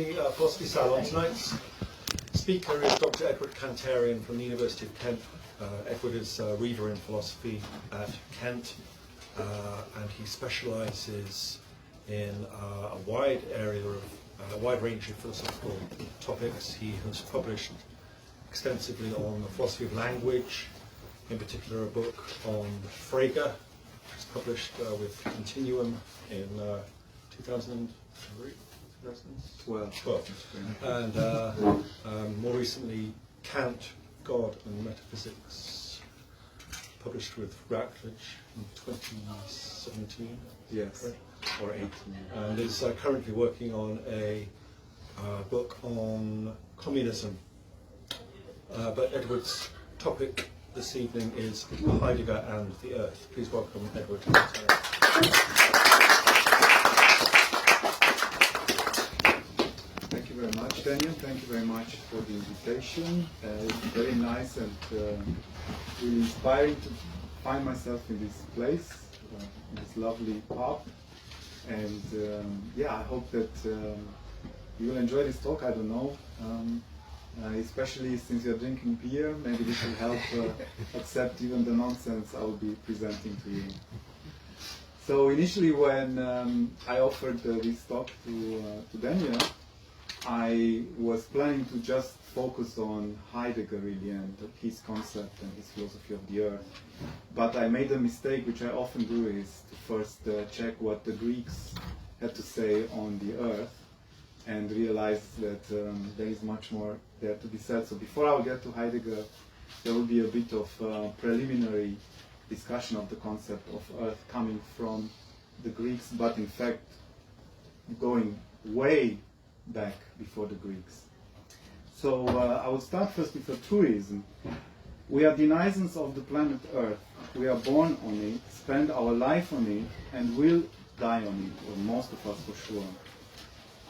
Philosophy Salon. Tonight's speaker is Dr. Edward Kantarian from the University of Kent. Edward is a reader in philosophy at Kent, and he specialises in a wide area of a wide range of philosophical topics. He has published extensively on the philosophy of language, in particular a book on Frege, which was published with Continuum in 2003. 2012. And more recently, Kant, God and Metaphysics, published with Routledge in 2017. Yes, correct? or 18. And is currently working on a book on communism. But Edward's topic this evening is Heidegger and the Earth. Please welcome Edward. Thank you very much, Daniel. Thank you very much for the invitation. It's very nice and really inspiring to find myself in this place, in this lovely pub. And yeah, I hope that you will enjoy this talk. I don't know, especially since you're drinking beer. Maybe this will help accept even the nonsense I will be presenting to you. So initially, when I offered this talk to Daniel, I was planning to just focus on Heidegger really and his concept and his philosophy of the earth. But I made a mistake, which I often do, is to first check what the Greeks had to say on the earth and realize that there is much more there to be said. So before I will get to Heidegger, there will be a bit of preliminary discussion of the concept of earth coming from the Greeks, but in fact going way back before the Greeks. So I will start first with a truism. We are denizens of the planet Earth. We are born on it, spend our life on it, and will die on it, or most of us for sure.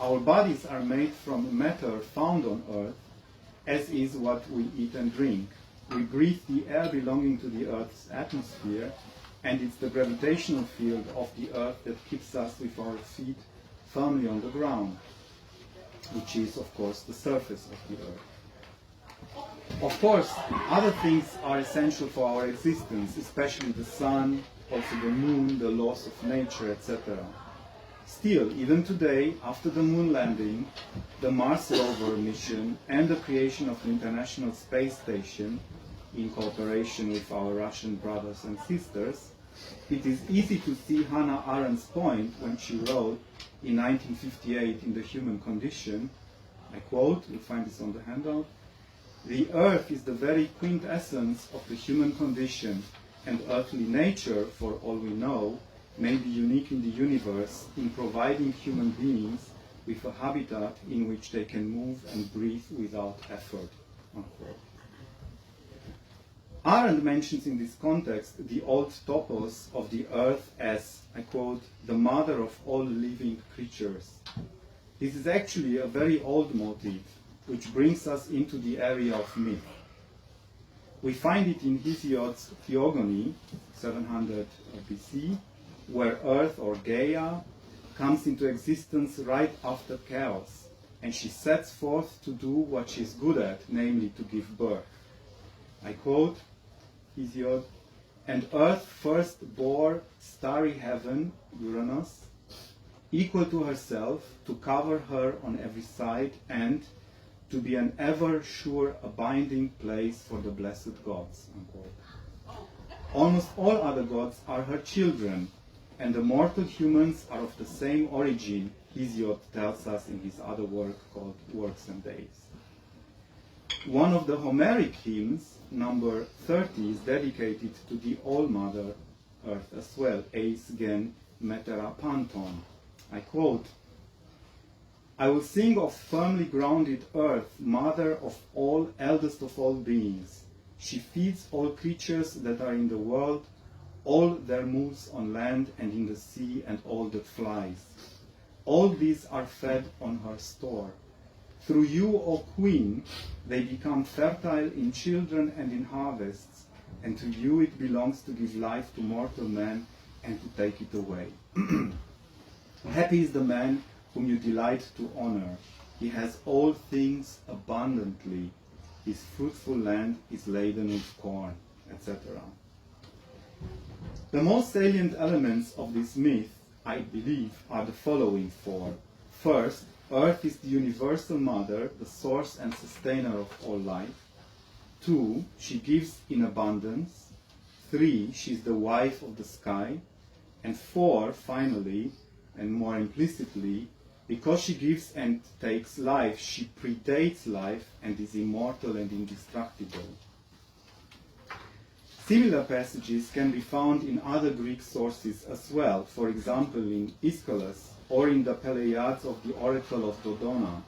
Our bodies are made from matter found on Earth, as is what we eat and drink. We breathe the air belonging to the Earth's atmosphere, and it's the gravitational field of the Earth that keeps us with our feet firmly on the ground, which is, of course, the surface of the Earth. Of course, other things are essential for our existence, especially the sun, also the moon, the laws of nature, etc. Still, even today, after the moon landing, the Mars rover mission, and the creation of the International Space Station, in cooperation with our Russian brothers and sisters, it is easy to see Hannah Arendt's point when she wrote in 1958 in The Human Condition, I quote, you'll find this on the handout, "The earth is the very quintessence of the human condition, and earthly nature, for all we know, may be unique in the universe in providing human beings with a habitat in which they can move and breathe without effort." Unquote. Arendt mentions in this context the old topos of the earth as, I quote, "the mother of all living creatures." This is actually a very old motif, which brings us into the area of myth. We find it in Hesiod's Theogony, 700 BC, where Earth, or Gaia, comes into existence right after chaos, and she sets forth to do what she is good at, namely to give birth. I quote Hesiod, "And Earth first bore starry heaven, Uranus, equal to herself, to cover her on every side, and to be an ever sure abiding place for the blessed gods." Unquote. Almost all other gods are her children, and the mortal humans are of the same origin, Hesiod tells us in his other work called Works and Days. One of the Homeric hymns, number 30, is dedicated to the All-Mother Earth as well, Eis gen meterapanton. I quote, "I will sing of firmly grounded Earth, mother of all, eldest of all beings. She feeds all creatures that are in the world, all their moves on land and in the sea, and all that flies. All these are fed on her store. Through you, O Queen, they become fertile in children and in harvests, and to you it belongs to give life to mortal man and to take it away. Happy is the man whom you delight to honor. He has all things abundantly. His fruitful land is laden with corn, etc. The most salient elements of this myth, I believe, are the following four. First, Earth is the universal mother, the source and sustainer of all life. 2, she gives in abundance. 3, she is the wife of the sky. And 4, finally, and more implicitly, because she gives and takes life, she predates life and is immortal and indestructible. Similar passages can be found in other Greek sources as well, for example in Aeschylus or in the Peleiads of the Oracle of Dodona.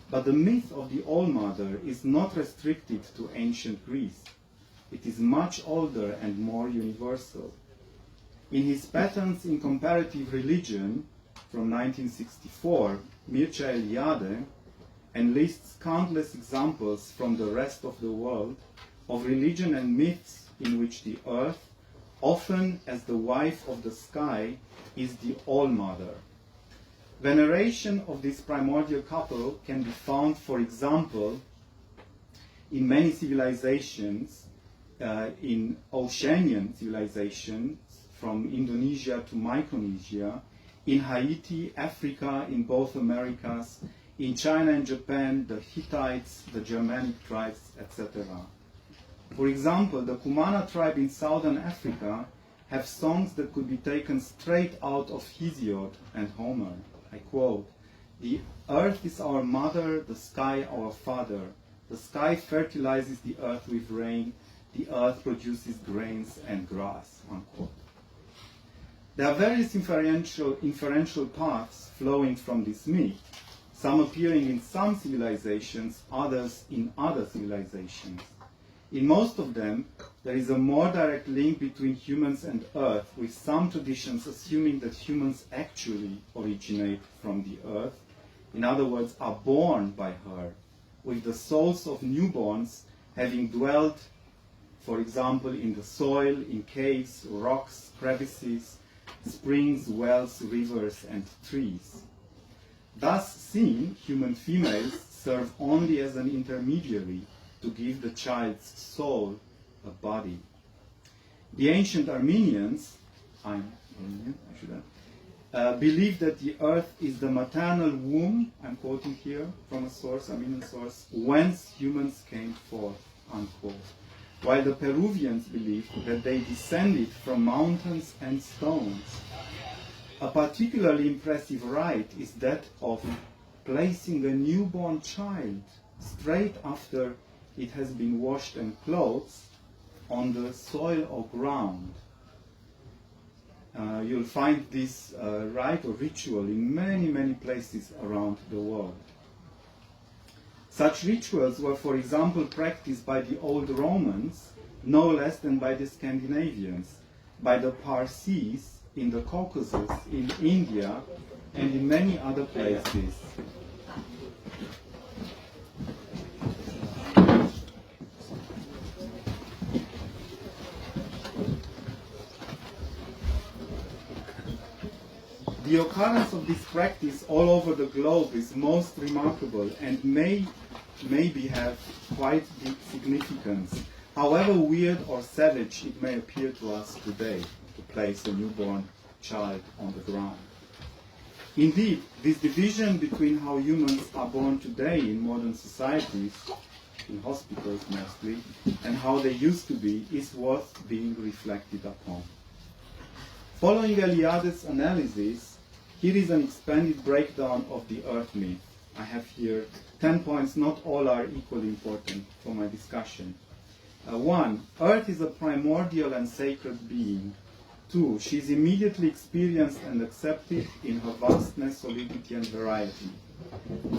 But the myth of the All-Mother is not restricted to ancient Greece. It is much older and more universal. In his Patterns in Comparative Religion from 1964, Mircea Eliade enlists countless examples from the rest of the world of religion and myths in which the earth, often as the wife of the sky, is the All-Mother. Veneration of this primordial couple can be found, for example, in many civilizations, in Oceanian civilizations, from Indonesia to Micronesia, in Haiti, Africa, in both Americas, in China and Japan, the Hittites, the Germanic tribes, etc. For example, the Kumana tribe in southern Africa have songs that could be taken straight out of Hesiod and Homer. I quote, "The earth is our mother, the sky our father. The sky fertilizes the earth with rain, the earth produces grains and grass," unquote. There are various inferential paths flowing from this myth, some appearing in some civilizations, others in other civilizations. In most of them, there is a more direct link between humans and earth, with some traditions assuming that humans actually originate from the earth, in other words, are born by her, with the souls of newborns having dwelt, for example, in the soil, in caves, rocks, crevices, springs, wells, rivers, and trees. Thus seen, human females serve only as an intermediary to give the child's soul a body. The ancient Armenians, believed that the earth is the maternal womb, I'm quoting here from a source, Armenian source, whence humans came forth, unquote. While the Peruvians believed that they descended from mountains and stones. A particularly impressive rite is that of placing a newborn child straight after it has been washed and clothed on the soil or ground. You'll find this rite or ritual in many, many places around the world. Such rituals were, for example, practiced by the old Romans, no less than by the Scandinavians, by the Parsis in the Caucasus, in India, and in many other places. The occurrence of this practice all over the globe is most remarkable and maybe have quite deep significance, however weird or savage it may appear to us today to place a newborn child on the ground. Indeed, this division between how humans are born today in modern societies, in hospitals mostly, and how they used to be, is worth being reflected upon. Following Eliade's analysis, here is an expanded breakdown of the earth myth. I have here 10 points, not all are equally important for my discussion. 1. Earth is a primordial and sacred being. 2. She is immediately experienced and accepted in her vastness, solidity, and variety.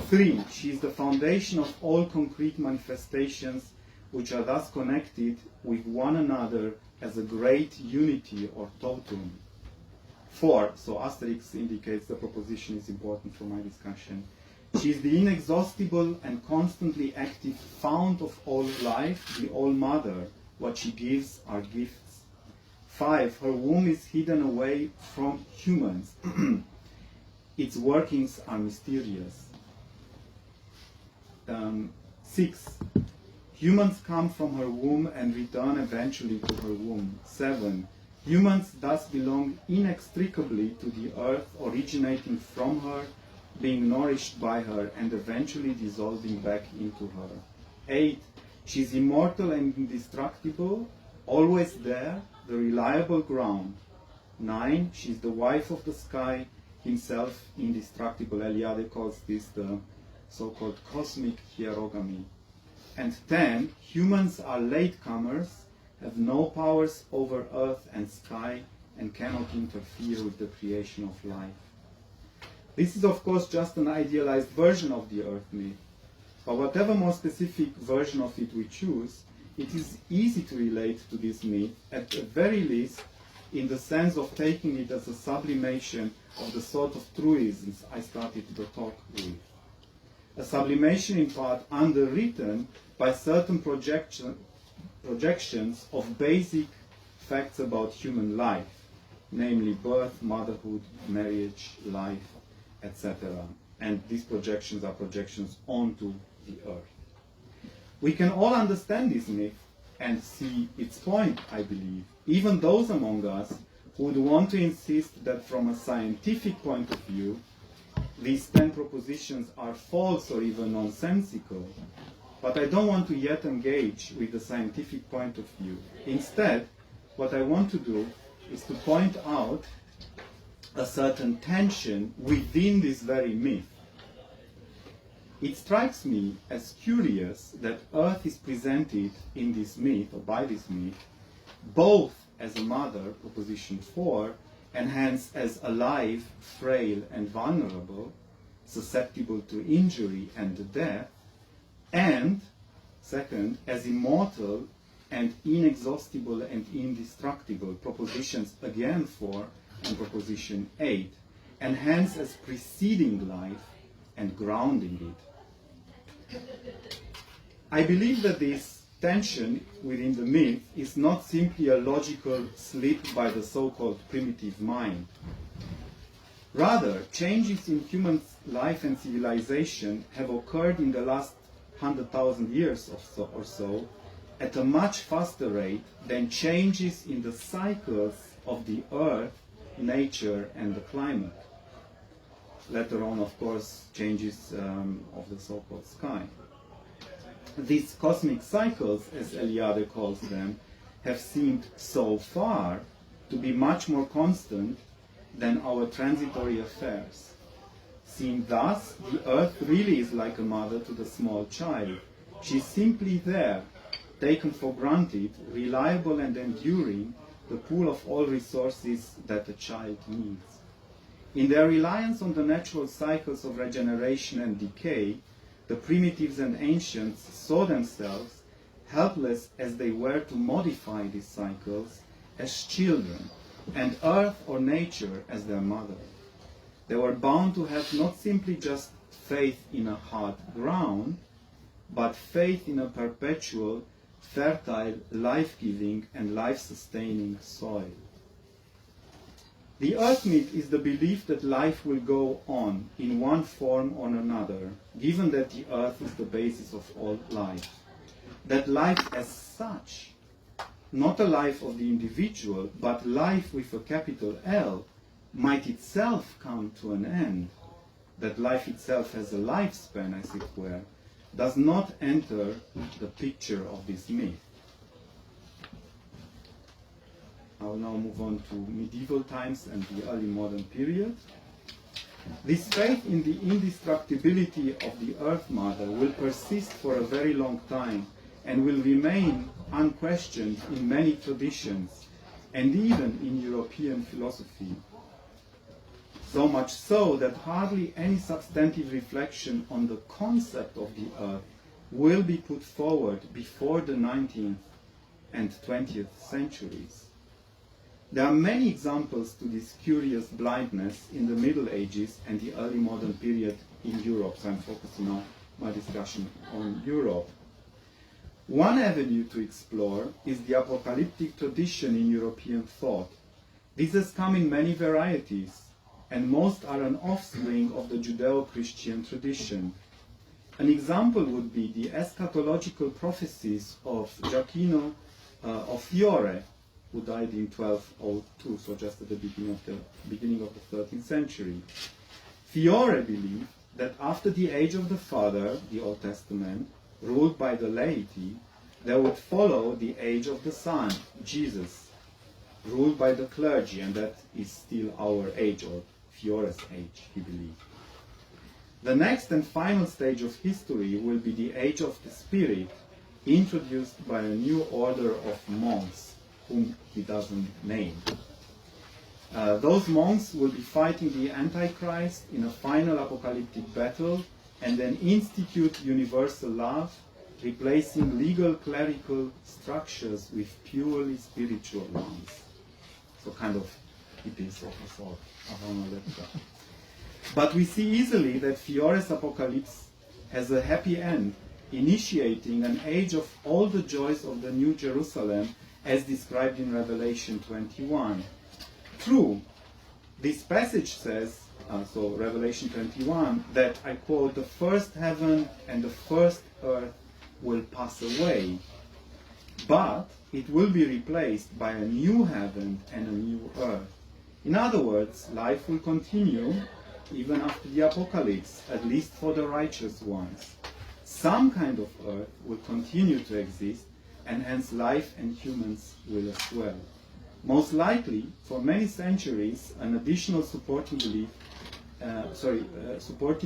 3. She is the foundation of all concrete manifestations, which are thus connected with one another as a great unity or totem. 4. So Asterix indicates the proposition is important for my discussion. She is the inexhaustible and constantly active fount of all life, the All-Mother. What she gives are gifts. 5. Her womb is hidden away from humans. Its workings are mysterious. 6. Humans come from her womb and return eventually to her womb. 7. Humans thus belong inextricably to the earth, originating from her, being nourished by her, and eventually dissolving back into her. 8. She is immortal and indestructible, always there, the reliable ground. 9. She is the wife of the sky, himself indestructible. Eliade calls this the so-called cosmic hierogamy. And 10. Humans are latecomers, have no powers over earth and sky, and cannot interfere with the creation of life. This is, of course, just an idealized version of the earth myth. But whatever more specific version of it we choose, it is easy to relate to this myth, at the very least, in the sense of taking it as a sublimation of the sort of truisms I started the talk with. A sublimation in part underwritten by certain projections of basic facts about human life, namely birth, motherhood, marriage, life, etc. And these projections are projections onto the earth. We can all understand this myth and see its point, I believe, even those among us who would want to insist that from a scientific point of view, these 10 propositions are false or even nonsensical. But I don't want to yet engage with the scientific point of view. Instead, what I want to do is to point out a certain tension within this very myth. It strikes me as curious that Earth is presented in this myth, or by this myth, both as a mother, proposition 4, and hence as alive, frail, and vulnerable, susceptible to injury and death, and, second, as immortal and inexhaustible and indestructible, propositions again 4 and proposition 8, and hence as preceding life and grounding it. I believe that this tension within the myth is not simply a logical slip by the so-called primitive mind. Rather, changes in human life and civilization have occurred in the last 100,000 years or so at a much faster rate than changes in the cycles of the earth, nature, and the climate. Later on, of course, changes of the so-called sky. These cosmic cycles, as Eliade calls them, have seemed so far to be much more constant than our transitory affairs. Seen thus, the earth really is like a mother to the small child. She is simply there, taken for granted, reliable and enduring, the pool of all resources that a child needs. In their reliance on the natural cycles of regeneration and decay, the primitives and ancients saw themselves, helpless as they were to modify these cycles, as children, and earth or nature as their mother. They were bound to have not simply just faith in a hard ground, but faith in a perpetual, fertile, life-giving and life-sustaining soil. The earth myth is the belief that life will go on in one form or another, given that the earth is the basis of all life. That life as such, not a life of the individual, but life with a capital L, might itself come to an end. That life itself has a lifespan, as it were, does not enter the picture of this myth. I will now move on to medieval times and the early modern period. This faith in the indestructibility of the Earth Mother will persist for a very long time and will remain unquestioned in many traditions and even in European philosophy. So much so that hardly any substantive reflection on the concept of the Earth will be put forward before the 19th and 20th centuries. There are many examples to this curious blindness in the Middle Ages and the early modern period in Europe, so I'm focusing now my discussion on Europe. One avenue to explore is the apocalyptic tradition in European thought. This has come in many varieties, and most are an offspring of the Judeo-Christian tradition. An example would be the eschatological prophecies of Giacchino of Fiore, who died in 1202, so just at the beginning of the 13th century. Fiore believed that after the age of the Father, the Old Testament, ruled by the laity, there would follow the age of the Son, Jesus, ruled by the clergy, and that is still our age, or Fiore's age, he believed. The next and final stage of history will be the age of the Spirit, introduced by a new order of monks, whom he doesn't name. Those monks will be fighting the Antichrist in a final apocalyptic battle, and then institute universal love, replacing legal clerical structures with purely spiritual ones. So kind of hippies of a sort. But we see easily that Fiore's apocalypse has a happy end, initiating an age of all the joys of the New Jerusalem as described in Revelation 21. True, this passage says, so Revelation 21, that, I quote, the first heaven and the first earth will pass away, but it will be replaced by a new heaven and a new earth. In other words, life will continue even after the apocalypse, at least for the righteous ones. Some kind of earth will continue to exist, and hence life and humans will as well. Most likely, for many centuries, an additional supporting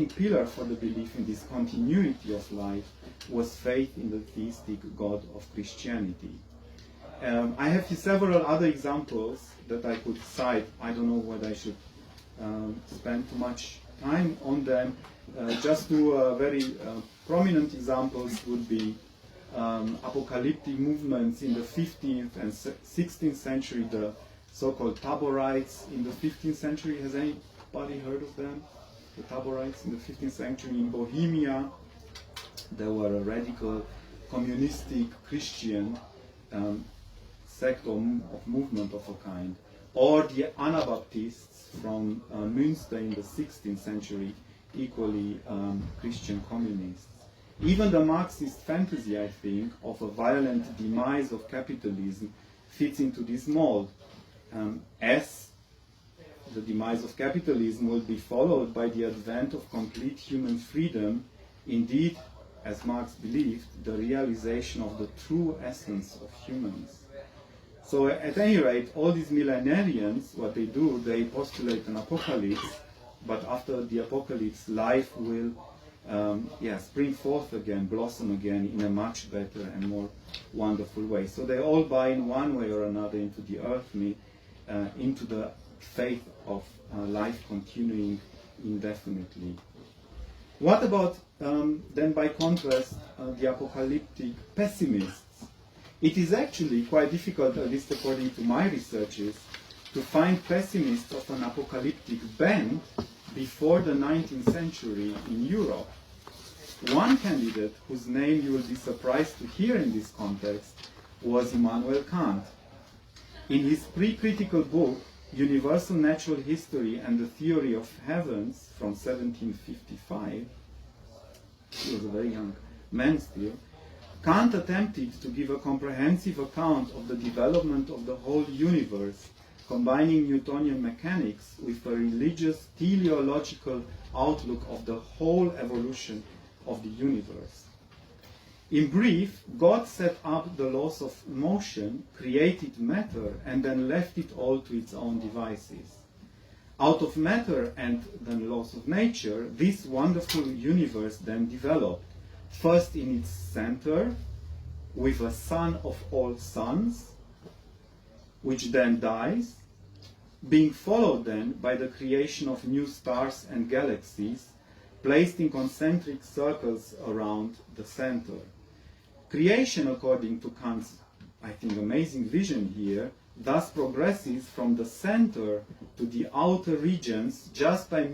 pillar for the belief in this continuity of life was faith in the theistic God of Christianity. I have several other examples that I could cite. I don't know whether I should spend too much time on them. Just two very prominent examples would be apocalyptic movements in the 15th and 16th century, the so-called Taborites in the 15th century. Has anybody heard of them? The Taborites in the 15th century in Bohemia. They were a radical communistic Christian sect of movement of a kind. Or the Anabaptists from Münster in the 16th century, equally Christian communists. Even the Marxist fantasy, I think, of a violent demise of capitalism fits into this mold, as the demise of capitalism will be followed by the advent of complete human freedom, indeed, as Marx believed, the realization of the true essence of humans. So at any rate, all these millenarians, what they do, they postulate an apocalypse, but after the apocalypse, life will spring forth again, blossom again in a much better and more wonderful way. So they all buy in one way or another into the earth myth, into the faith of life continuing indefinitely. What about, then by contrast, the apocalyptic pessimists? It is actually quite difficult, at least according to my researches, to find pessimists of an apocalyptic bent before the 19th century in Europe. One candidate, whose name you will be surprised to hear in this context, was Immanuel Kant. In his pre-critical book, Universal Natural History and the Theory of Heavens, from 1755, he was a very young man still, Kant attempted to give a comprehensive account of the development of the whole universe, combining Newtonian mechanics with a religious, teleological outlook of the whole evolution of the universe. In brief, God set up the laws of motion, created matter, and then left it all to its own devices. Out of matter and then laws of nature, this wonderful universe then developed, first in its center, with a sun of all suns, which then dies, being followed then by the creation of new stars and galaxies, placed in concentric circles around the center. Creation, according to Kant's, I think, amazing vision here, thus progresses from the center to the outer regions just by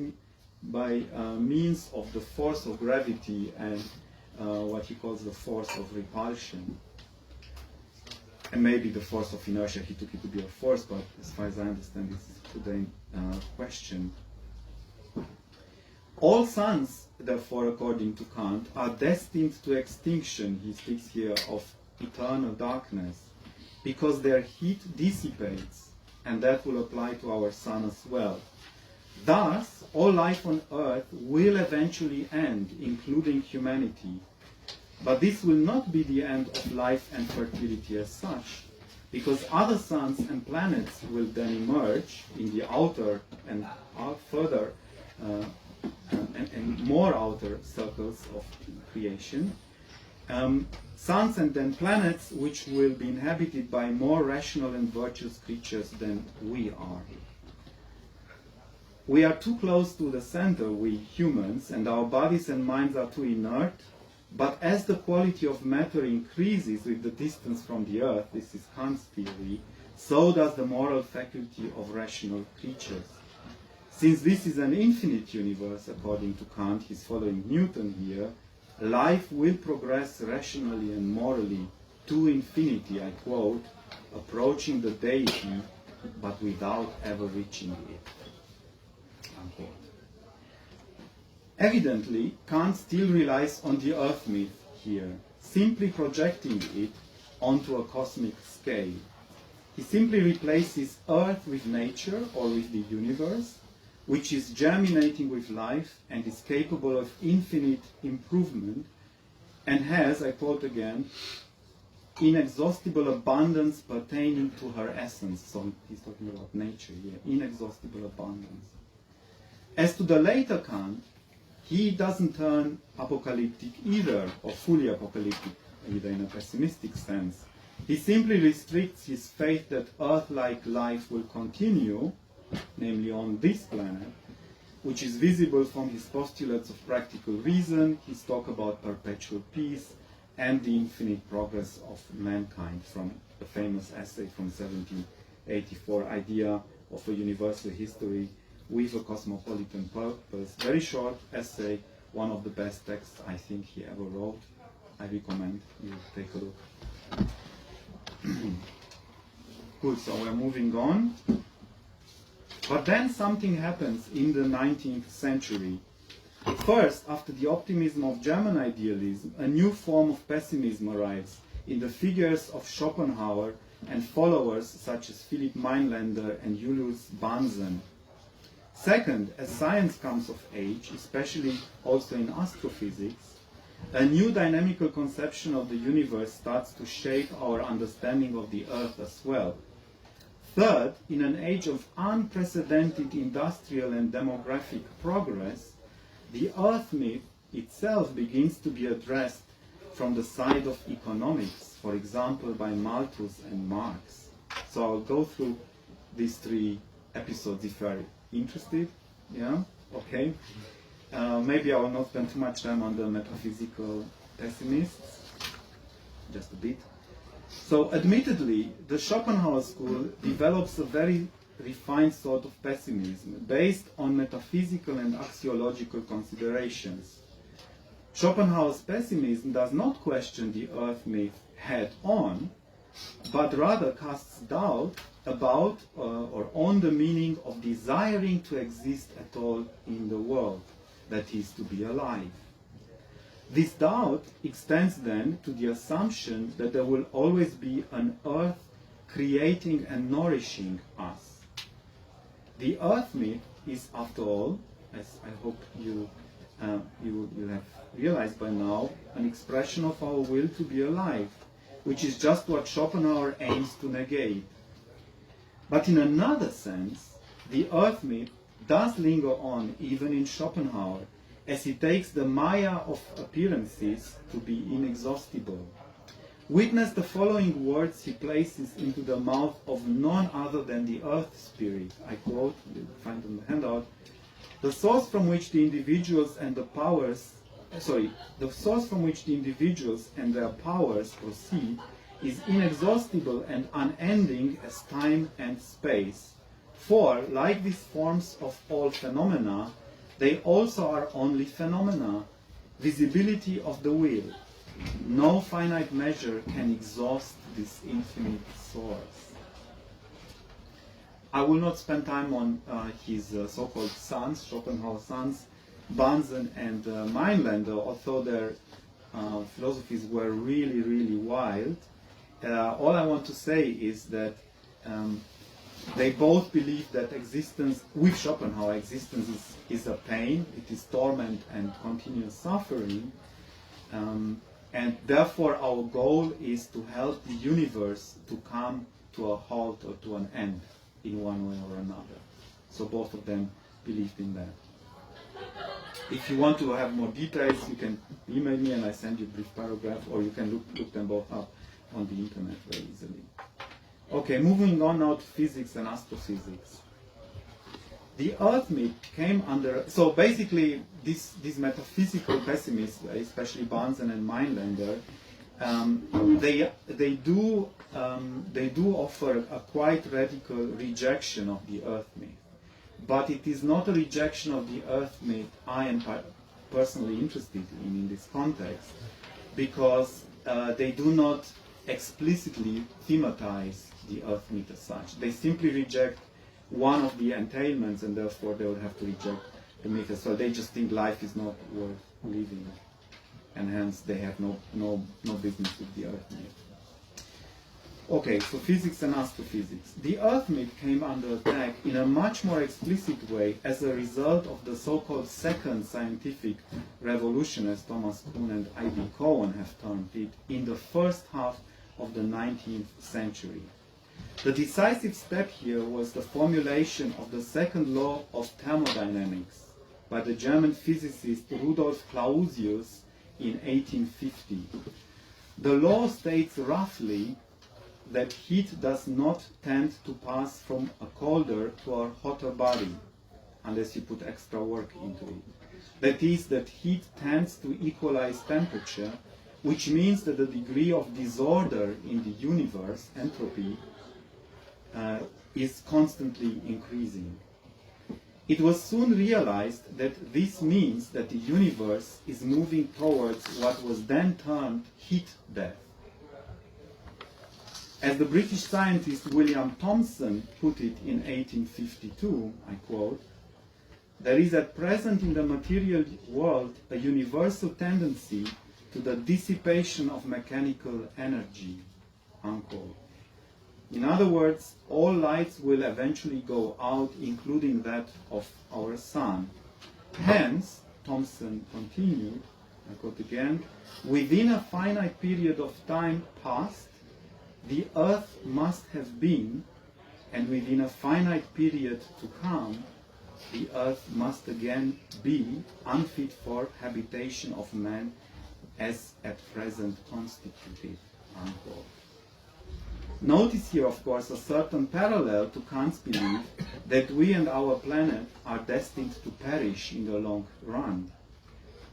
means of the force of gravity and what he calls the force of repulsion. And maybe the force of inertia, he took it to be a force, but as far as I understand, this is today questioned. All suns, therefore, according to Kant, are destined to extinction, he speaks here of eternal darkness, because their heat dissipates, and that will apply to our sun as well. Thus, all life on Earth will eventually end, including humanity. But this will not be the end of life and fertility as such, because other suns and planets will then emerge in the outer and further and more outer circles of creation. Suns and then planets which will be inhabited by more rational and virtuous creatures than we are. We are too close to the center, we humans, and our bodies and minds are too inert. But as the quality of matter increases with the distance from the Earth, this is Kant's theory, so does the moral faculty of rational creatures. Since this is an infinite universe, according to Kant, he's following Newton here, life will progress rationally and morally to infinity, I quote, approaching the deity, but without ever reaching it, unquote. Evidently, Kant still relies on the Earth myth here, simply projecting it onto a cosmic scale. He simply replaces Earth with nature or with the universe, which is germinating with life and is capable of infinite improvement and has, I quote again, inexhaustible abundance pertaining to her essence. So he's talking about nature here, inexhaustible abundance. As to the later Kant, he doesn't turn apocalyptic either, or fully apocalyptic, either in a pessimistic sense. He simply restricts his faith that Earth-like life will continue, namely on this planet, which is visible from his postulates of practical reason, his talk about perpetual peace, and the infinite progress of mankind, from the famous essay from 1784, Idea of a Universal History with a Cosmopolitan Purpose. Very short essay, one of the best texts I think he ever wrote. I recommend you take a look. Good, so we're moving on. But then something happens in the 19th century. First, after the optimism of German idealism, a new form of pessimism arrives in the figures of Schopenhauer and followers such as Philipp Mindbender and Julius Bunsen. Second, as science comes of age, especially also in astrophysics, a new dynamical conception of the universe starts to shape our understanding of the Earth as well. Third, in an age of unprecedented industrial and demographic progress, the Earth myth itself begins to be addressed from the side of economics, for example by Malthus and Marx. So I'll go through these three episodes if you are interested. Yeah? Okay. Maybe I will not spend too much time on the metaphysical pessimists, just a bit. So admittedly, the Schopenhauer school develops a very refined sort of pessimism based on metaphysical and axiological considerations. Schopenhauer's pessimism does not question the Earth myth head on, but rather casts doubt about or on the meaning of desiring to exist at all in the world, that is, to be alive. This doubt extends then to the assumption that there will always be an Earth creating and nourishing us. The Earth myth is, after all, as I hope you have realized by now, an expression of our will to be alive, which is just what Schopenhauer aims to negate. But in another sense, the Earth myth does linger on even in Schopenhauer, as he takes the Maya of appearances to be inexhaustible. Witness the following words he places into the mouth of none other than the Earth Spirit. I quote, you'll find on the handout, the source from which the individuals and the powers, the source from which the individuals and their powers proceed is inexhaustible and unending as time and space. For, like these forms of all phenomena, they also are only phenomena, visibility of the will. No finite measure can exhaust this infinite source. I will not spend time on his so-called sons, Schopenhauer sons, Bunsen and Mindbender, although their philosophies were really, really wild, all I want to say is that they both believe that existence, with Schopenhauer, existence is a pain, it is torment and continuous suffering, and therefore our goal is to help the universe to come to a halt or to an end in one way or another. So both of them believed in that. If you want to have more details, you can email me and I send you a brief paragraph, or you can look them both up on the internet very easily. Okay, moving on now to physics and astrophysics. The Earth myth came under, so basically these metaphysical pessimists, especially Bunsen and Mindbender, they do offer a quite radical rejection of the Earth myth. But it is not a rejection of the Earth myth I am personally interested in this context, because they do not explicitly thematize the Earth myth as such. They simply reject one of the entailments, and therefore they would have to reject the myth as well. They just think life is not worth living, and hence they have no business with the Earth myth. Okay, so physics and astrophysics. The Earth myth came under attack in a much more explicit way as a result of the so-called second scientific revolution, as Thomas Kuhn and I.B. Cohen have termed it, in the first half of the 19th century. The decisive step here was the formulation of the second law of thermodynamics by the German physicist Rudolf Clausius in 1850. The law states roughly that heat does not tend to pass from a colder to a hotter body unless you put extra work into it. That is, that heat tends to equalize temperature, which means that the degree of disorder in the universe, entropy, is constantly increasing. It was soon realized that this means that the universe is moving towards what was then termed heat death. As the British scientist William Thompson put it in 1852, I quote, "There is at present in the material world a universal tendency to the dissipation of mechanical energy," unquote. In other words, all lights will eventually go out, including that of our sun. Hence, Thompson continued, I quote again, "Within a finite period of time past, the Earth must have been, and within a finite period to come, the Earth must again be unfit for habitation of man as at present constituted," unquote. Notice here, of course, a certain parallel to Kant's belief that we and our planet are destined to perish in the long run.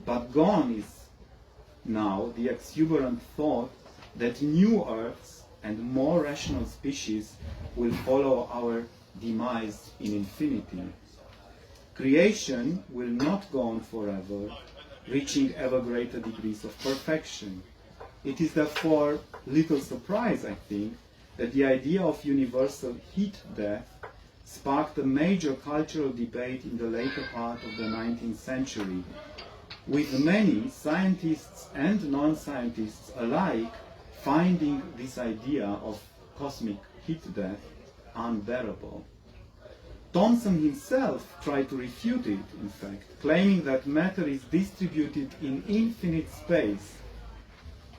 But gone is now the exuberant thought that new Earths and more rational species will follow our demise in infinity. Creation will not go on forever, reaching ever greater degrees of perfection. It is therefore little surprise, I think, that the idea of universal heat death sparked a major cultural debate in the later part of the 19th century, with many scientists and non-scientists alike finding this idea of cosmic heat death unbearable. Thompson himself tried to refute it, in fact, claiming that matter is distributed in infinite space,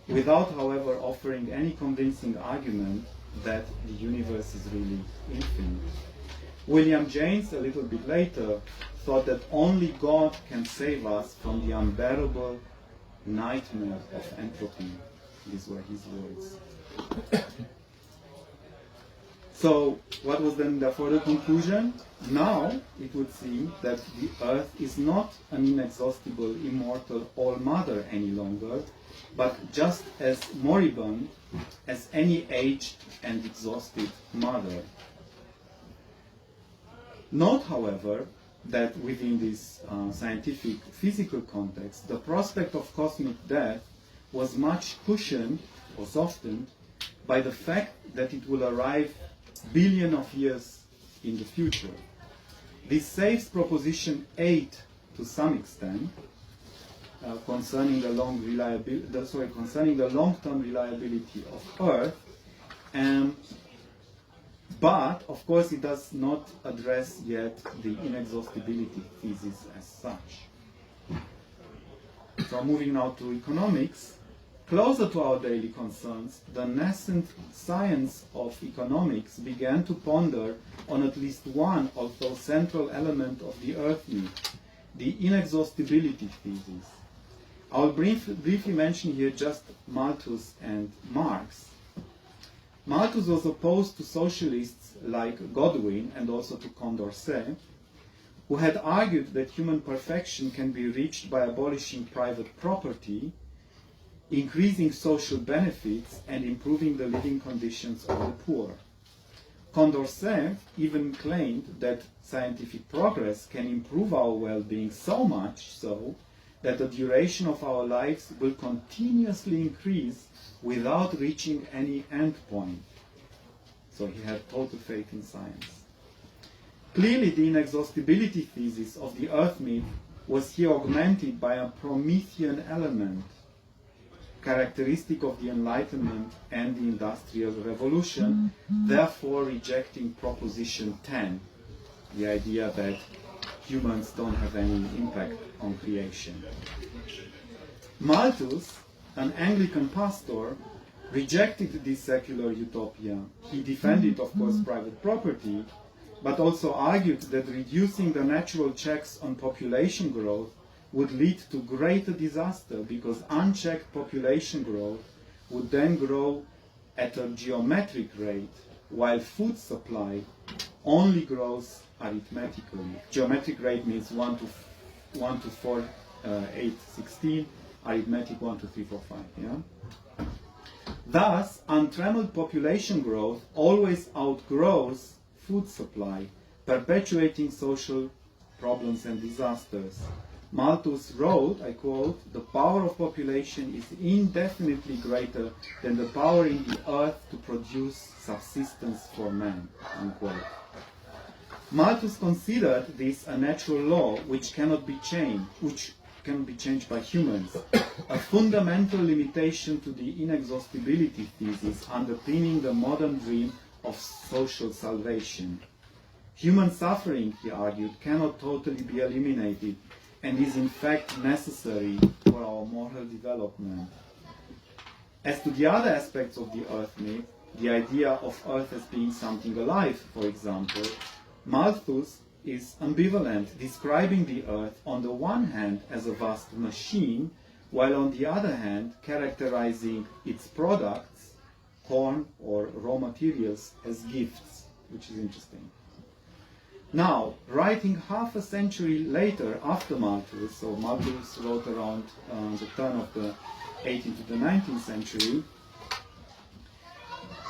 without, however, offering any convincing argument that the universe is really infinite. William James, a little bit later, thought that only God can save us from the unbearable nightmare of entropy. These were his words. So, what was then therefore the conclusion? Now, it would seem that the Earth is not an inexhaustible, immortal all-mother any longer, but just as moribund as any aged and exhausted mother. Note, however, that within this scientific physical context, the prospect of cosmic death was much cushioned or softened by the fact that it will arrive billions of years in the future. This saves proposition 8 to some extent concerning the long-term reliability of Earth, but of course it does not address yet the inexhaustibility thesis as such. So moving now to economics, closer to our daily concerns, the nascent science of economics began to ponder on at least one, although central element of the Earth myth, the inexhaustibility thesis. I'll briefly mention here just Malthus and Marx. Malthus was opposed to socialists like Godwin and also to Condorcet, who had argued that human perfection can be reached by abolishing private property, increasing social benefits, and improving the living conditions of the poor. Condorcet even claimed that scientific progress can improve our well-being so much so that the duration of our lives will continuously increase without reaching any end point. So he had total faith in science. Clearly, the inexhaustibility thesis of the Earth myth was here augmented by a Promethean element, characteristic of the Enlightenment and the Industrial Revolution, therefore rejecting Proposition 10, the idea that humans don't have any impact on creation. Malthus, an Anglican pastor, rejected this secular utopia. He defended, of course, private property, but also argued that reducing the natural checks on population growth would lead to greater disaster because unchecked population growth would then grow at a geometric rate, while food supply only grows arithmetically. Geometric rate means 1 to 4, 8, 16, arithmetic 1, 2, 3, 4, 5. Yeah? Thus, untrammeled population growth always outgrows food supply, perpetuating social problems and disasters. Malthus wrote, I quote, "The power of population is indefinitely greater than the power in the earth to produce subsistence for man," unquote. Malthus considered this a natural law which cannot be changed by humans, a fundamental limitation to the inexhaustibility thesis underpinning the modern dream of social salvation. Human suffering, he argued, cannot totally be eliminated and is in fact necessary for our moral development. As to the other aspects of the Earth myth, the idea of Earth as being something alive, for example, Malthus is ambivalent, describing the Earth on the one hand as a vast machine, while on the other hand characterizing its products, corn or raw materials, as gifts, which is interesting. Now, writing half a century later after Malthus, so Malthus wrote around the turn of the 18th to the 19th century,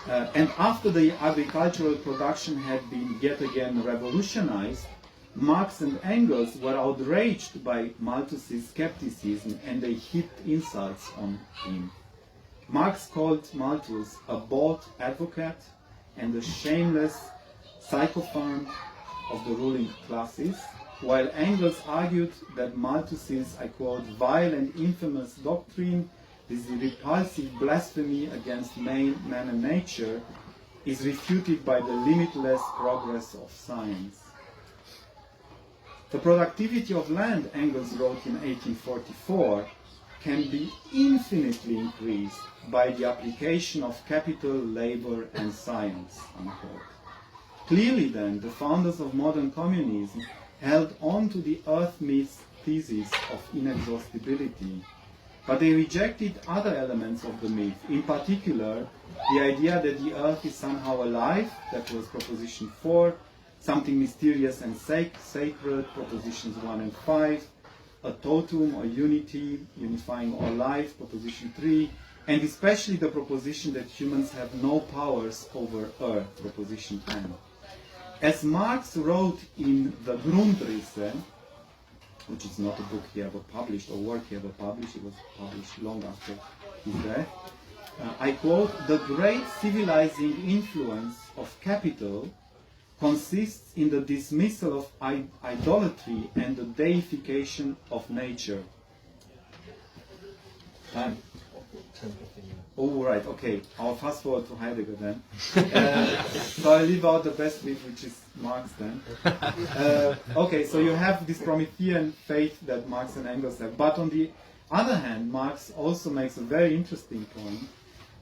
and after the agricultural production had been yet again revolutionized, Marx and Engels were outraged by Malthus's skepticism and they heaped insults on him. Marx called Malthus a bought advocate and a shameless sycophant of the ruling classes, while Engels argued that Malthus's, I quote, "vile and infamous doctrine, this repulsive blasphemy against man and nature, is refuted by the limitless progress of science." The productivity of land, Engels wrote in 1844, can be infinitely increased by the application of capital, labor, and science, unquote. Clearly then, the founders of modern communism held on to the Earth myth thesis of inexhaustibility, but they rejected other elements of the myth, in particular, the idea that the Earth is somehow alive, that was Proposition 4, something mysterious and sacred, Propositions 1 and 5, a totem or unity, unifying all life, Proposition 3, and especially the proposition that humans have no powers over Earth, Proposition 10. As Marx wrote in the Grundrisse, which is not a book he ever published or work he ever published, it was published long after his death, I quote, "The great civilizing influence of capital consists in the dismissal of idolatry and the deification of nature. Oh, right, okay. I'll fast forward to Heidegger then. So I'll leave out the best bit, which is Marx then. Okay, so you have this Promethean faith that Marx and Engels have. But on the other hand, Marx also makes a very interesting point,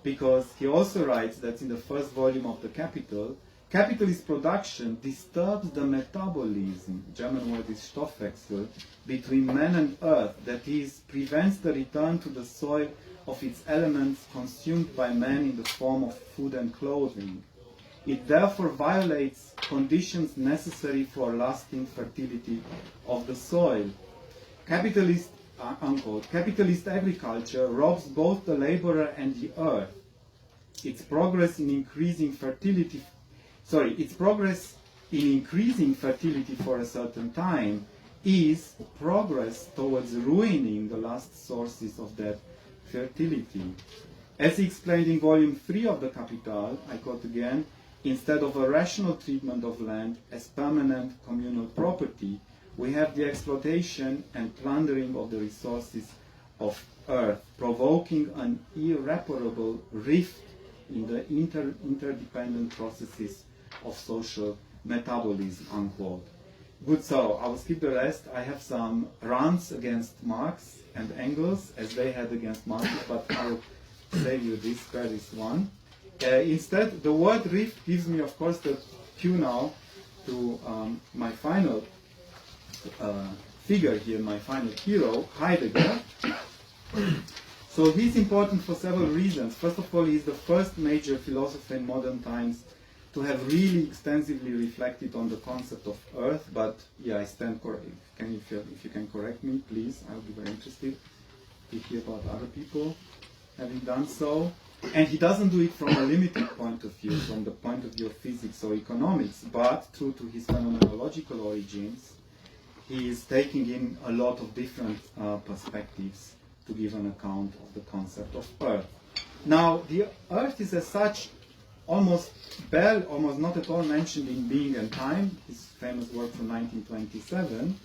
because he also writes that in the first volume of the Capital, capitalist production disturbs the metabolism, German word is Stoffwechsel, between man and earth, that is, prevents the return to the soil of its elements consumed by man in the form of food and clothing. It therefore violates conditions necessary for lasting fertility of the soil. Capitalist, unquote, capitalist agriculture robs both the laborer and the earth. Its progress in increasing fertility for a certain time is progress towards ruining the last sources of that fertility. As he explained in volume 3 of the Capital, I quote again, instead of a rational treatment of land as permanent communal property, we have the exploitation and plundering of the resources of earth, provoking an irreparable rift in the interdependent processes of social metabolism, unquote. Good, so I will skip the rest. I have some rants against Marx and Engels, as they had against Marx, but I will save you this, spare this one. Instead, the word rift gives me, of course, the cue now to my final figure here, my final hero, Heidegger. So he's important for several reasons. First of all, he's the first major philosopher in modern times to have really extensively reflected on the concept of earth, but yeah, I stand corrected. If you can correct me, please, I would be very interested to hear about other people having done so. And he doesn't do it from a limited point of view, from the point of view of physics or economics, but true to his phenomenological origins, he is taking in a lot of different perspectives to give an account of the concept of earth. Now, the earth is as such almost not at all mentioned in Being and Time, his famous work from 1927,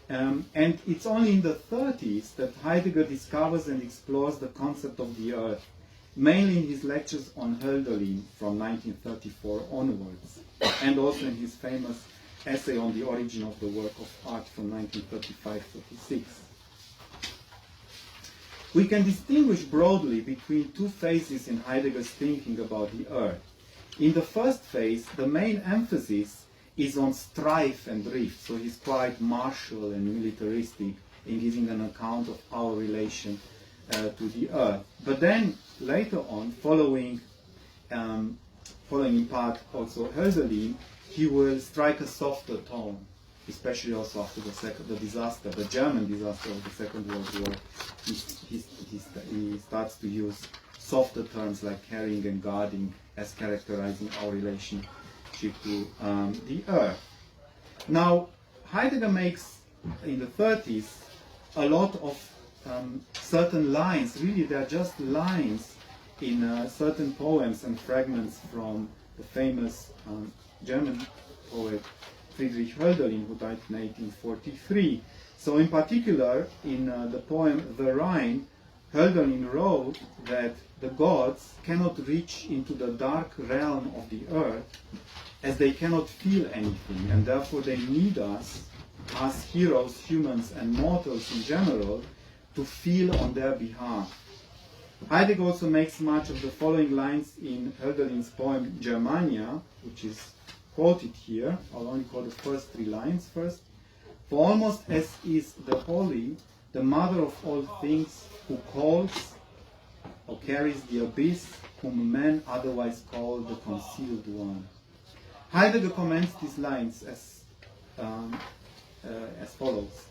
and it's only in the 30s that Heidegger discovers and explores the concept of the earth, mainly in his lectures on Hölderlin from 1934 onwards, and also in his famous essay on the origin of the work of art from 1935-36. We can distinguish broadly between two phases in Heidegger's thinking about the earth. In the first phase, the main emphasis is on strife and rift, so he's quite martial and militaristic in giving an account of our relation to the earth. But then, later on, following in part also Hölderlin, he will strike a softer tone, especially also after the German disaster of the Second World War. He starts to use softer terms like caring and guarding as characterizing our relationship to the earth. Now, Heidegger makes, in the 30s, a lot of certain lines, really they're just lines in certain poems and fragments from the famous German poet Friedrich Hölderlin, who died in 1843. So in particular, in the poem The Rhine, Hölderlin wrote that the gods cannot reach into the dark realm of the earth as they cannot feel anything, and therefore they need us, as heroes, humans, and mortals in general, to feel on their behalf. Heidegger also makes much of the following lines in Hölderlin's poem Germania, which is quoted here. I'll only quote the first three lines first. For almost as is the holy, the mother of all things, who calls or carries the abyss, whom men otherwise call the concealed one. Heidegger comments these lines as follows.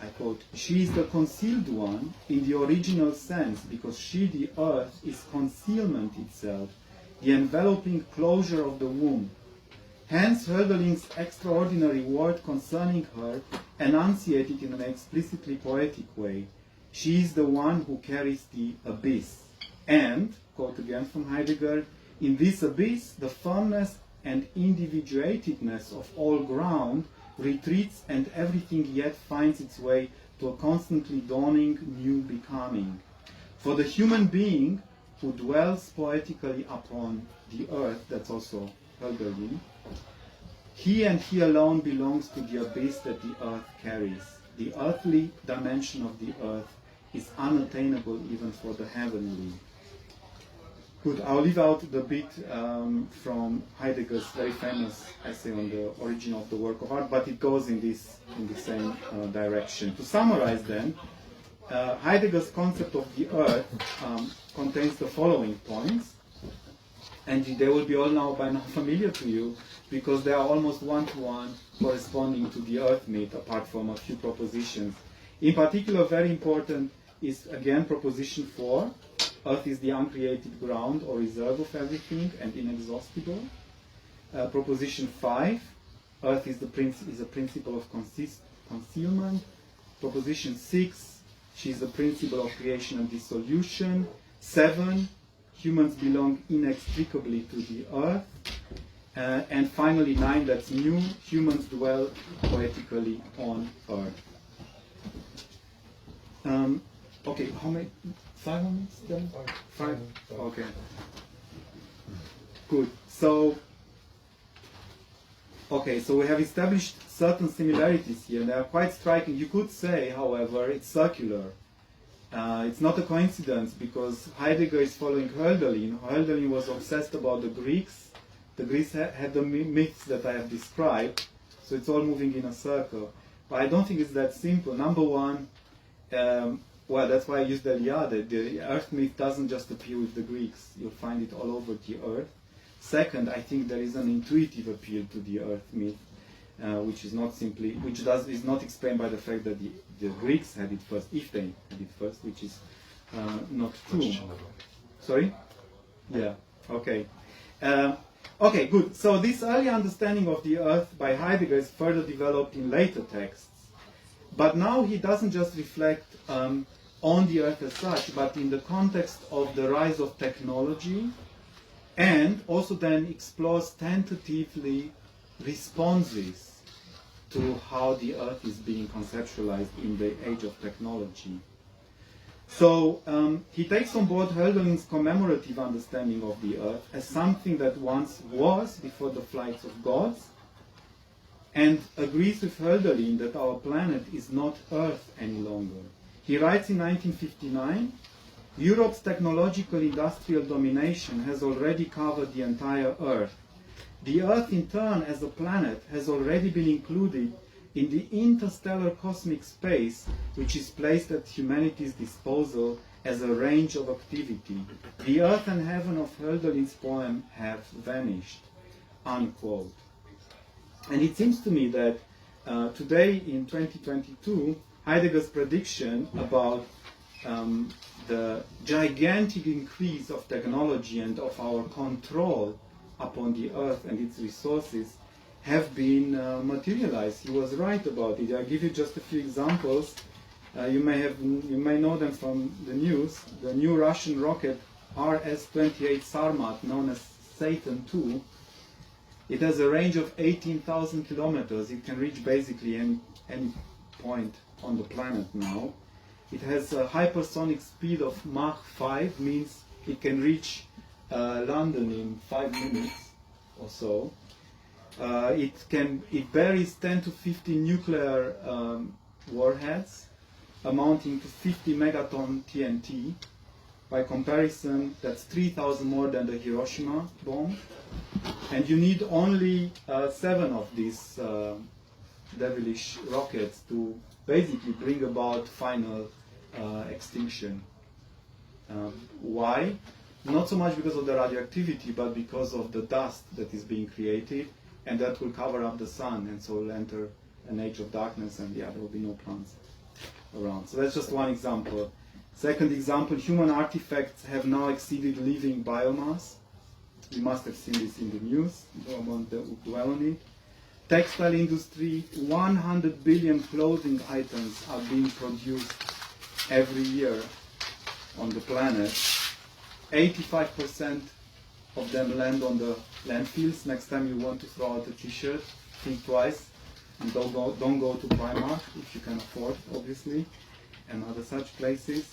I quote, she is the concealed one in the original sense, because she, the earth, is concealment itself, the enveloping closure of the womb. Hence Hölderlin's extraordinary word concerning her enunciated in an explicitly poetic way. She is the one who carries the abyss. And, quote again from Heidegger, in this abyss the firmness and individuatedness of all ground retreats, and everything yet finds its way to a constantly dawning new becoming. For the human being who dwells poetically upon the earth, that's also Hölderlin, he and he alone belongs to the abyss that the earth carries. The earthly dimension of the earth is unattainable even for the heavenly. Good, I'll leave out the bit from Heidegger's very famous essay on the origin of the work of art, but it goes in the same direction. To summarize then, Heidegger's concept of the earth contains the following points, and they will be all now by now familiar to you, because they are almost one-to-one corresponding to the earth myth, apart from a few propositions. In particular, very important is again proposition 4. Earth is the uncreated ground or reserve of everything and inexhaustible. Proposition 5. Earth is a principle of concealment. Proposition 6. She is the principle of creation and dissolution. 7. Humans belong inextricably to the earth. And finally 9, that's new, humans dwell poetically on earth. Okay, how many? 5 minutes then? 5? Okay. Good. So we have established certain similarities here, and they are quite striking. You could say, however, it's circular. It's not a coincidence, because Heidegger is following Hölderlin. Hölderlin was obsessed about the Greeks. The Greeks had the myths that I have described, so it's all moving in a circle. But I don't think it's that simple. Number one, well, that's why I used the Iliad. The earth myth doesn't just appear with the Greeks. You'll find it all over the earth. Second, I think there is an intuitive appeal to the earth myth, which is not explained by the fact that the Greeks had it first, if they had it first, which is not true. Sorry? Yeah. Okay. Okay, good. So this early understanding of the earth by Heidegger is further developed in later texts. But now he doesn't just reflect on the earth as such, but in the context of the rise of technology, and also then explores tentatively responses to how the earth is being conceptualized in the age of technology. So he takes on board Hölderlin's commemorative understanding of the earth as something that once was before the flights of gods, and agrees with Hölderlin that our planet is not Earth any longer. He writes in 1959, Europe's technological industrial domination has already covered the entire Earth. The Earth in turn as a planet has already been included in the interstellar cosmic space which is placed at humanity's disposal as a range of activity. The earth and heaven of Hölderlin's poem have vanished, unquote. And it seems to me that today in 2022, Heidegger's prediction about the gigantic increase of technology and of our control upon the earth and its resources have been materialized. He was right about it. I'll give you just a few examples. You may know them from the news. The new Russian rocket RS-28 Sarmat, known as Satan II, it has a range of 18,000 kilometers. It can reach basically any point on the planet now. It has a hypersonic speed of Mach 5, means it can reach London in 5 minutes or so. It buries 10 to 50 nuclear warheads, amounting to 50 megaton TNT. By comparison, that's 3,000 more than the Hiroshima bomb. And you need only 7 of these devilish rockets to basically bring about final extinction. Why? Not so much because of the radioactivity, but because of the dust that is being created, and that will cover up the sun, and so will enter an age of darkness, and there will be no plants around. So that's just one example. Second example, human artifacts have now exceeded living biomass. You must have seen this in the news. I won't dwell on it. Textile industry, 100 billion clothing items are being produced every year on the planet. 85% of them land on the landfills. Next time you want to throw out a t-shirt, think twice, and don't go to Primark if you can afford, obviously, and other such places.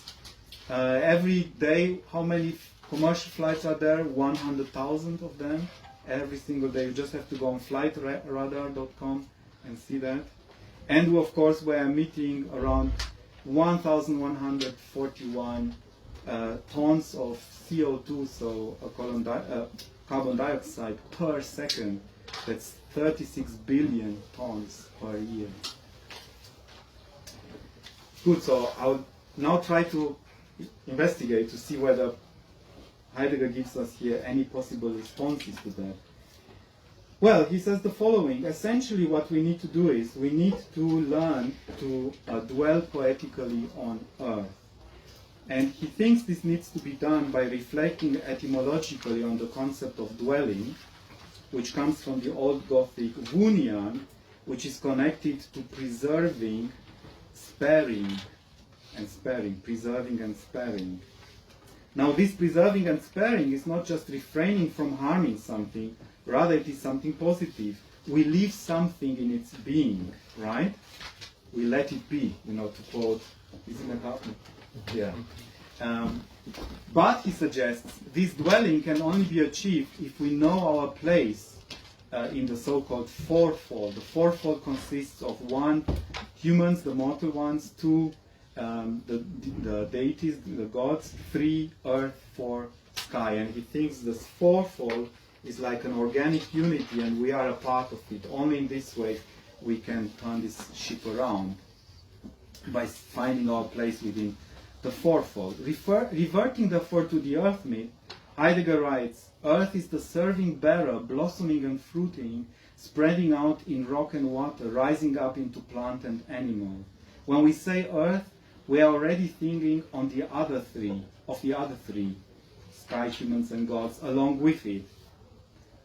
Every day, how many commercial flights are there? 100,000 of them. Every single day. You just have to go on flightradar.com and see that. And of course, we are emitting around 1,141 tons of CO2, so carbon dioxide per second. That's 36 billion tons per year. Good, so I'll now try to investigate to see whether Heidegger gives us here any possible responses to that. Well, he says the following. Essentially what we need to do is we need to learn to dwell poetically on earth. And he thinks this needs to be done by reflecting etymologically on the concept of dwelling, which comes from the Old Gothic vunian, which is connected to preserving, sparing, and sparing, preserving and sparing. Now this preserving and sparing is not just refraining from harming something, rather it is something positive. We leave something in its being, right? We let it be, to quote, isn't it happening? Yeah. But he suggests this dwelling can only be achieved if we know our place in the so-called fourfold. The fourfold consists of 1, humans, the mortal ones, 2, the deities, the gods, 3, earth, 4, sky. And he thinks this fourfold is like an organic unity and we are a part of it. Only in this way we can turn this ship around, by finding our place within the fourfold. Reverting therefore to the earth myth, Heidegger writes, earth is the serving bearer, blossoming and fruiting, spreading out in rock and water, rising up into plant and animal. When we say earth, we are already thinking on the other three, sky, humans and gods, along with it.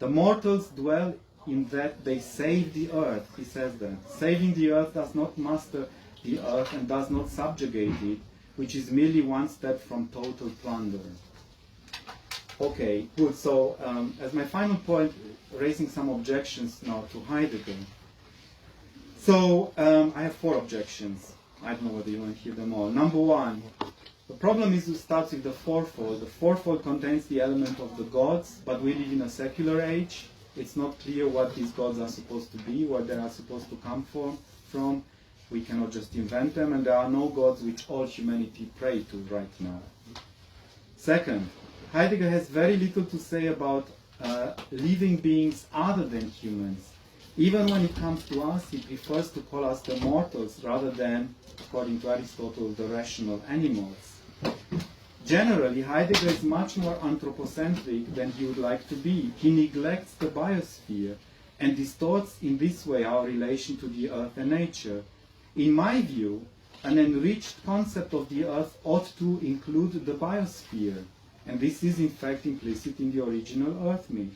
The mortals dwell in that they save the earth, he says that. Saving the earth does not master the earth and does not subjugate it, which is merely one step from total plunder. Okay, good. So as my final point, raising some objections now to Heidegger. So I have 4 objections. I don't know whether you want to hear them all. Number 1, the problem is to start with the fourfold. The fourfold contains the element of the gods, but we live in a secular age. It's not clear what these gods are supposed to be, where they are supposed to come from. We cannot just invent them, and there are no gods which all humanity pray to right now. Second, Heidegger has very little to say about living beings other than humans. Even when it comes to us, he prefers to call us the mortals rather than, according to Aristotle, the rational animals. Generally, Heidegger is much more anthropocentric than he would like to be. He neglects the biosphere and distorts in this way our relation to the earth and nature. In my view, an enriched concept of the earth ought to include the biosphere, and this is in fact implicit in the original earth myth.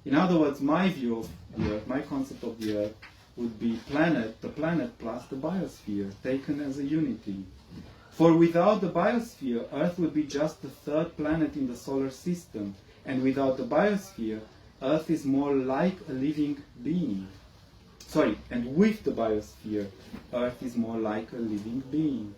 In other words, my view of the earth, my concept of the earth, would be the planet plus the biosphere, taken as a unity. For without the biosphere, Earth would be just the 3rd planet in the solar system, and without the biosphere, Earth is more like a living being. And with the biosphere, Earth is more like a living being.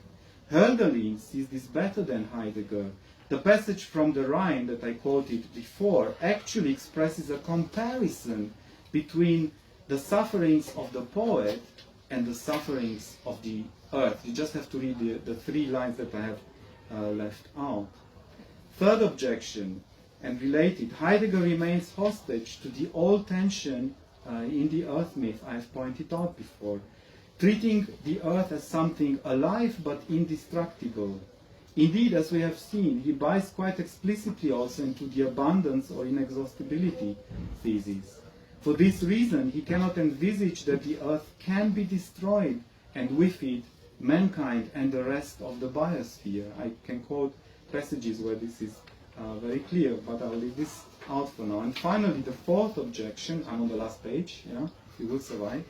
Hölderlin sees this better than Heidegger. The passage from the Rhine that I quoted before actually expresses a comparison between the sufferings of the poet and the sufferings of the earth. You just have to read the 3 lines that I have left out. Third objection, and related, Heidegger remains hostage to the old tension in the earth myth I have pointed out before, treating the earth as something alive but indestructible. Indeed, as we have seen, he buys quite explicitly also into the abundance or inexhaustibility thesis. For this reason, he cannot envisage that the earth can be destroyed, and with it, mankind and the rest of the biosphere. I can quote passages where this is very clear, but I'll leave this out for now. And finally, the 4th objection, I'm on the last page, you will survive.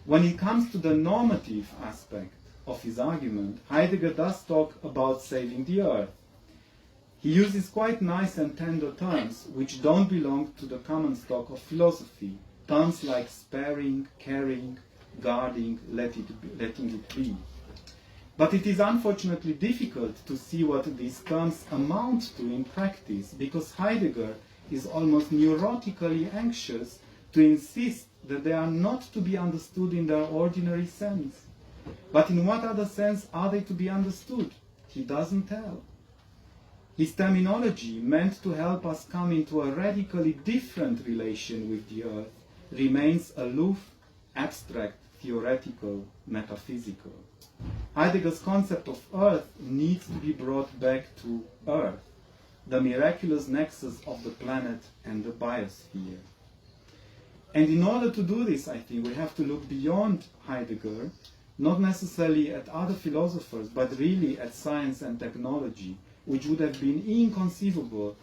When it comes to the normative aspect of his argument, Heidegger does talk about saving the earth. He uses quite nice and tender terms which don't belong to the common stock of philosophy. Terms like sparing, caring, guarding, letting it be. But it is unfortunately difficult to see what these terms amount to in practice, because Heidegger is almost neurotically anxious to insist that they are not to be understood in their ordinary sense. But in what other sense are they to be understood? He doesn't tell. His terminology, meant to help us come into a radically different relation with the earth, remains aloof, abstract, theoretical, metaphysical. Heidegger's concept of earth needs to be brought back to earth, the miraculous nexus of the planet and the biosphere. And in order to do this, I think, we have to look beyond Heidegger, not necessarily at other philosophers, but really at science and technology, which would have been inconceivable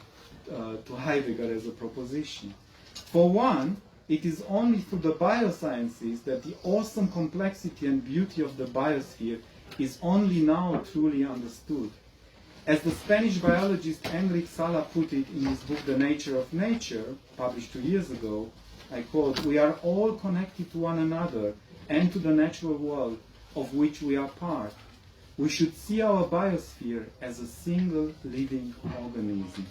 to Heidegger as a proposition. For one, it is only through the biosciences that the awesome complexity and beauty of the biosphere is only now truly understood. As the Spanish biologist Enric Sala put it in his book The Nature of Nature, published 2 years ago, I quote, "We are all connected to one another and to the natural world of which we are part. We should see our biosphere as a single living organism."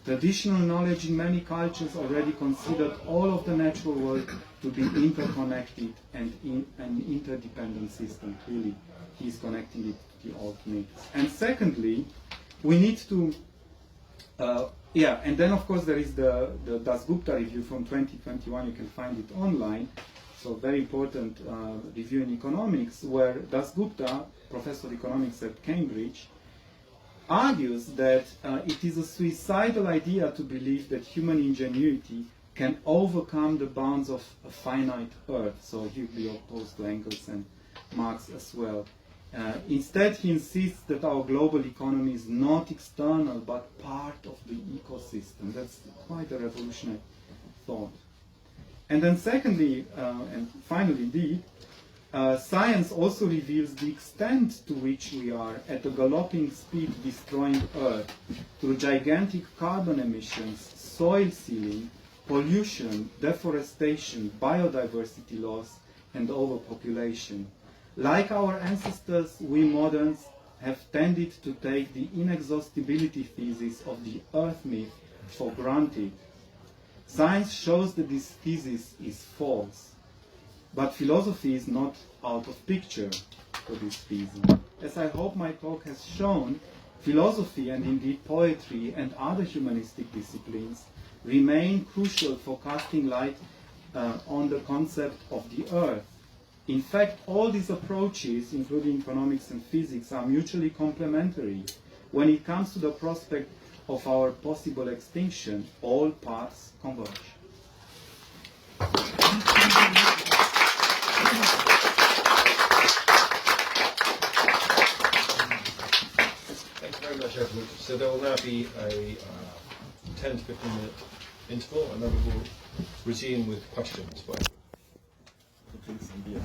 Traditional knowledge in many cultures already considered all of the natural world to be interconnected and in an interdependent system. Clearly, he's connecting it to the old myths. And secondly, we need to, and then of course there is the Dasgupta review from 2021, you can find it online. So very important review in economics, where Dasgupta, professor of economics at Cambridge, argues that it is a suicidal idea to believe that human ingenuity can overcome the bounds of a finite earth. So he would be opposed to Engels and Marx as well. Instead, he insists that our global economy is not external, but part of the ecosystem. That's quite a revolutionary thought. And then secondly, and finally indeed, science also reveals the extent to which we are at a galloping speed destroying Earth through gigantic carbon emissions, soil sealing, pollution, deforestation, biodiversity loss, and overpopulation. Like our ancestors, we moderns have tended to take the inexhaustibility thesis of the Earth myth for granted. Science shows that this thesis is false. But philosophy is not out of picture for this reason. As I hope my talk has shown, philosophy and indeed poetry and other humanistic disciplines remain crucial for casting light on the concept of the earth. In fact, all these approaches, including economics and physics, are mutually complementary. When it comes to the prospect of our possible extinction, all paths converge. Thank you very much, Edward. So there will now be a 10 to 15 minute interval, and then we will resume with questions. Some beer.